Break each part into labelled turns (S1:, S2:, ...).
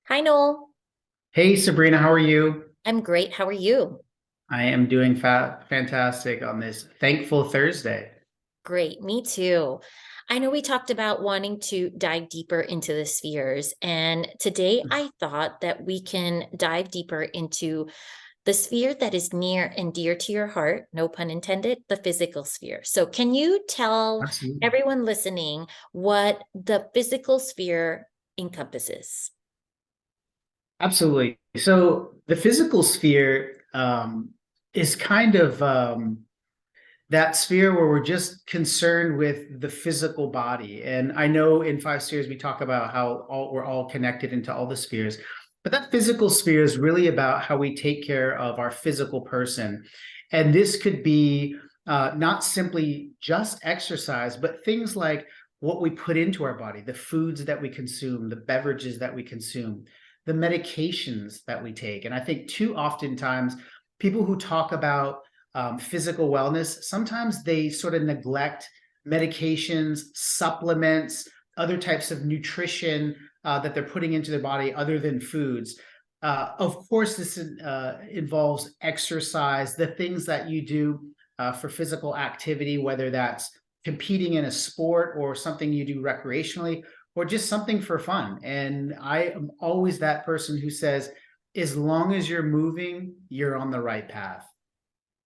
S1: Hi, Noel.
S2: Hey Sabrina, how are you?
S1: I'm great. How are you?
S2: I am doing fantastic on this thankful Thursday.
S1: Great. Me too. I know we talked about wanting to dive deeper into the spheres, and today I thought that we can dive deeper into the sphere that is near and dear to your heart, no pun intended, the physical sphere. So, can you tell
S2: Absolutely.
S1: everyone listening what the physical sphere encompasses?
S2: Absolutely. So the physical sphere is kind of that sphere where we're just concerned with the physical body. And I know in five spheres we talk about how we're all connected into all the spheres, but that physical sphere is really about how we take care of our physical person. And this could be not simply just exercise, but things like what we put into our body, the foods that we consume, the beverages that we consume, the medications that we take. And I think too oftentimes people who talk about physical wellness, sometimes they sort of neglect medications, supplements, other types of nutrition that they're putting into their body other than foods. Of course, this involves exercise, the things that you do for physical activity, whether that's competing in a sport or something you do recreationally or just something for fun. And I am always that person who says, as long as you're moving, you're on the right path.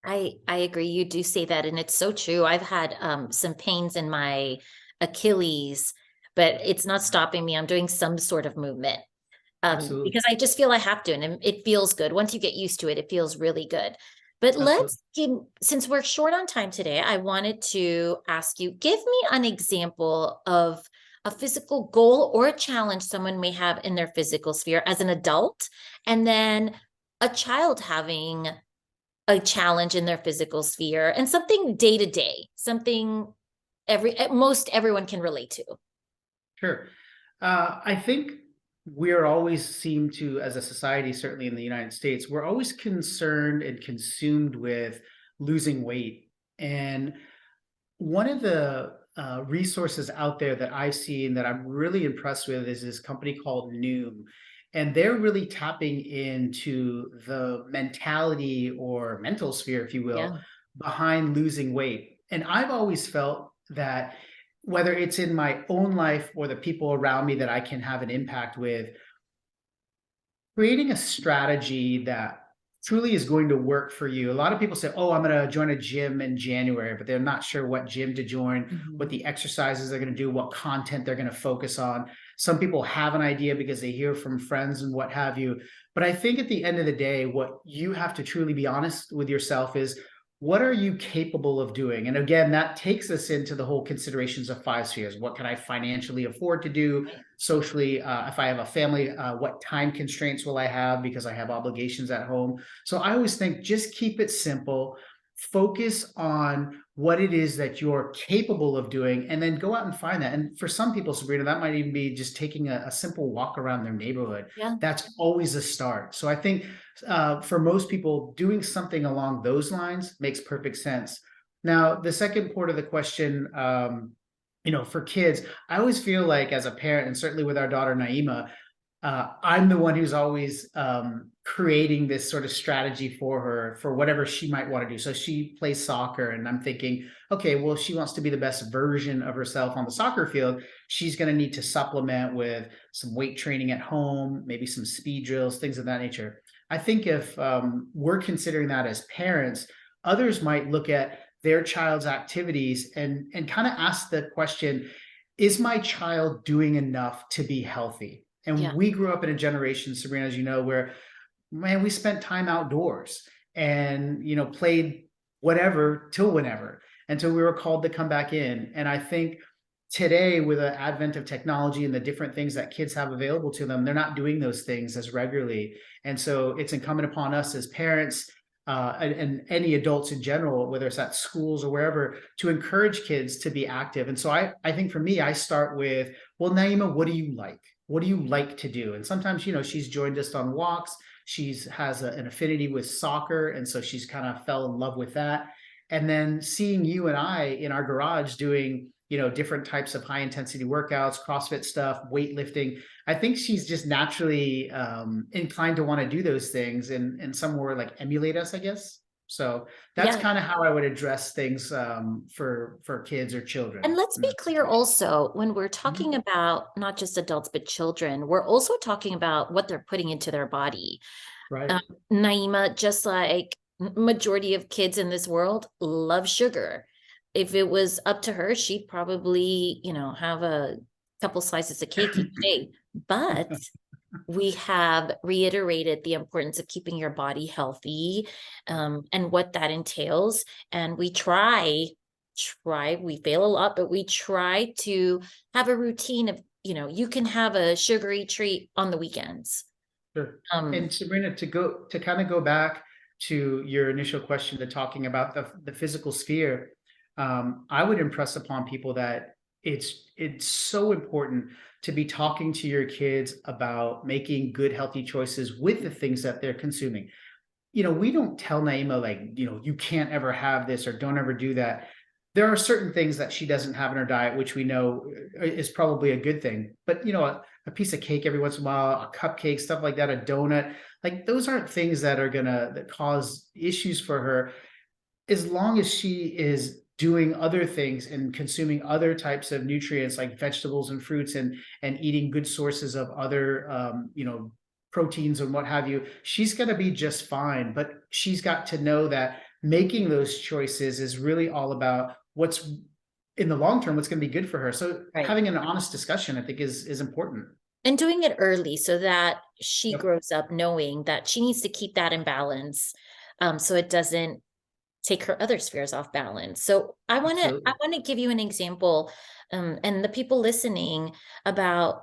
S1: I agree. You do say that, and it's so true. I've had some pains in my Achilles, but it's not stopping me. I'm doing some sort of movement
S2: Absolutely.
S1: because I just feel I have to, and it feels good. Once you get used to it, it feels really good. But
S2: Absolutely.
S1: since we're short on time today, I wanted to ask you, give me an example of a physical goal or a challenge someone may have in their physical sphere as an adult, and then a child having a challenge in their physical sphere and something day to day, something most everyone can relate to.
S2: Sure. I think we're always seem to, as a society, certainly in the United States, we're always concerned and consumed with losing weight. And one of the resources out there that I've seen that I'm really impressed with is this company called Noom. And they're really tapping into the mentality or mental sphere, if you will,
S1: Yeah.
S2: behind losing weight. And I've always felt that whether it's in my own life or the people around me that I can have an impact with, creating a strategy that truly is going to work for you. A lot of people say, "Oh, I'm going to join a gym in January," but they're not sure what gym to join, what
S1: Mhm.
S2: the exercises they're going to do, what content they're going to focus on. Some people have an idea because they hear from friends and what have you. But I think at the end of the day, what you have to truly be honest with yourself is, what are you capable of doing? And again, that takes us into the whole considerations of five spheres. What can I financially afford to do?
S1: Right.
S2: Socially, if I have a family, what time constraints will I have because I have obligations at home? So I always think just keep it simple, focus on what it is that you're capable of doing, and then go out and find that. And for some people, Sabrina, that might even be just taking a simple walk around their neighborhood.
S1: Yeah.
S2: That's always a start. So I think for most people, doing something along those lines makes perfect sense. Now, the second part of the question, for kids, I always feel like as a parent, and certainly with our daughter Naima, I'm the one who's always creating this sort of strategy for her for whatever she might want to do. So she plays soccer, and I'm thinking, okay, well, if she wants to be the best version of herself on the soccer field, she's going to need to supplement with some weight training at home, maybe some speed drills, things of that nature. I think if we're considering that as parents, others might look at their child's activities and kind of ask the question, is my child doing enough to be healthy? And
S1: Yeah.
S2: we grew up in a generation, Sabrina, as you know, where man, we spent time outdoors and played whatever till whenever until we were called to come back in. And I think today, with the advent of technology and the different things that kids have available to them, they're not doing those things as regularly. And so it's incumbent upon us as parents, and any adults in general, whether it's at schools or wherever, to encourage kids to be active. And so I think for me, I start with, well, Naima, what do you like? What do you like to do? And sometimes, she's joined us on walks. She's has an affinity with soccer, and so she's kind of fell in love with that. And then seeing you and I in our garage doing different types of high intensity workouts, CrossFit stuff, weightlifting. I think she's just naturally inclined to want to do those things and somewhere like emulate us, I guess. So that's
S1: Yeah.
S2: kind of how I would address things for kids or
S1: And
S2: children
S1: let's
S2: in
S1: be
S2: that
S1: clear
S2: situation.
S1: also, when we're talking
S2: Mhm.
S1: about not just adults, but children, we're also talking about what they're putting into their body.
S2: Right.
S1: Um, Naima, just like majority of kids in this world, love sugar. If it was up to her, she'd probably, have a couple slices of cake each day. But we have reiterated the importance of keeping your body healthy, and what that entails. And we fail a lot, but we try to have a routine of, you can have a sugary treat on the weekends.
S2: Sure.
S1: Um,
S2: And Sabrina, to kind of go back to your initial question, to talking about the physical sphere, I would impress upon people that it's so important to be talking to your kids about making good, healthy choices with the things that they're consuming. We don't tell Naima like, you can't ever have this or don't ever do that. There are certain things that she doesn't have in her diet, which we know is probably a good thing. But a piece of cake every once in a while, a cupcake, stuff like that, a donut, like those aren't things that are gonna that cause issues for her as long as she is doing other things and consuming other types of nutrients like vegetables and fruits and eating good sources of other proteins and what have you, she's going to be just fine. But she's got to know that making those choices is really all about what's in the long term, what's going to be good for her. So
S1: right.
S2: having an honest discussion, I think, is important.
S1: And doing it early so that she
S2: Yep,
S1: grows up knowing that she needs to keep that in balance, so it doesn't take her other spheres off balance. So I
S2: absolutely.
S1: want to give you an example, and the people listening, about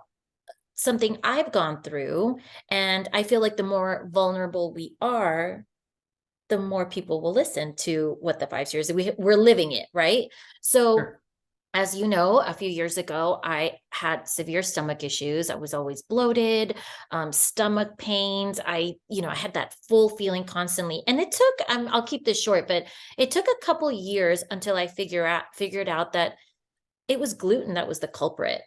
S1: something I've gone through. And I feel like the more vulnerable we are, the more people will listen to what the 5 spheres, we're living it, right? So
S2: Sure.
S1: as you know, a few years ago, I had severe stomach issues. I was always bloated, stomach pains. I had that full feeling constantly. And it took, I'll keep this short, but it took a couple years until I figured out that it was gluten that was the culprit.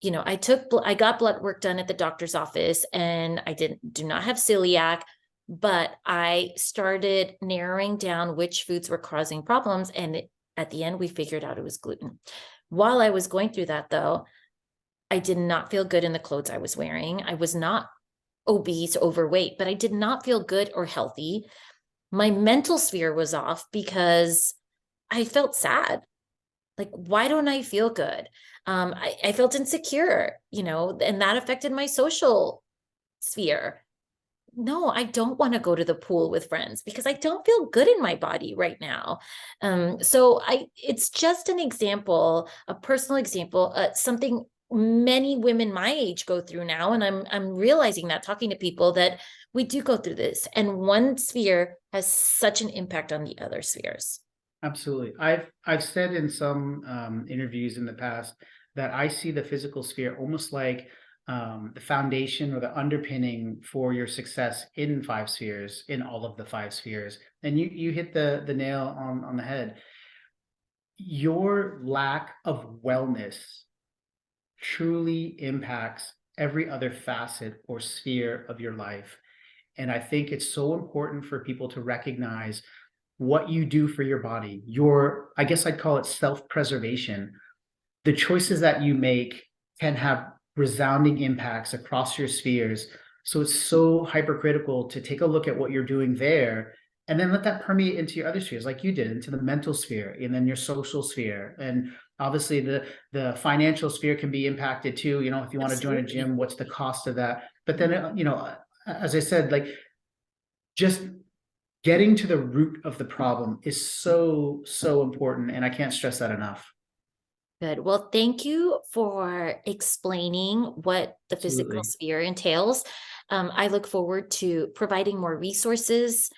S1: I got blood work done at the doctor's office, and I do not have celiac, but I started narrowing down which foods were causing problems. And at the end, we figured out it was gluten. While I was going through that, though, I did not feel good in the clothes I was wearing. I was not obese, overweight, but I did not feel good or healthy. My mental sphere was off because I felt sad. Like, why don't I feel good? I felt insecure, and that affected my social sphere. No, I don't want to go to the pool with friends because I don't feel good in my body right now. It's just an example, a personal example, something many women my age go through now. And I'm realizing that, talking to people, that we do go through this, and one sphere has such an impact on the other spheres.
S2: Absolutely. I've said in some interviews in the past that I see the physical sphere almost like the foundation or the underpinning for your success in 5 spheres, in all of the 5 spheres. And you hit the nail on the head. Your lack of wellness truly impacts every other facet or sphere of your life. And I think it's so important for people to recognize what you do for your body, I guess I'd call it self-preservation. The choices that you make can have resounding impacts across your spheres. So it's so hypercritical to take a look at what you're doing there and then let that permeate into your other spheres, like you did, into the mental sphere and then your social sphere. And obviously the financial sphere can be impacted too. If you want to join a
S1: Absolutely.
S2: gym, what's the cost of that? But then, as I said, like just getting to the root of the problem is so, so important. And I can't stress that enough.
S1: Good. Well, thank you for explaining what the physical
S2: Absolutely.
S1: sphere entails. I look forward to providing more resources,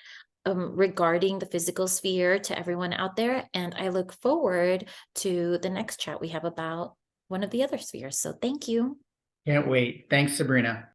S1: regarding the physical sphere to everyone out there. And I look forward to the next chat we have about one of the other spheres. So thank you.
S2: Can't wait. Thanks, Sabrina.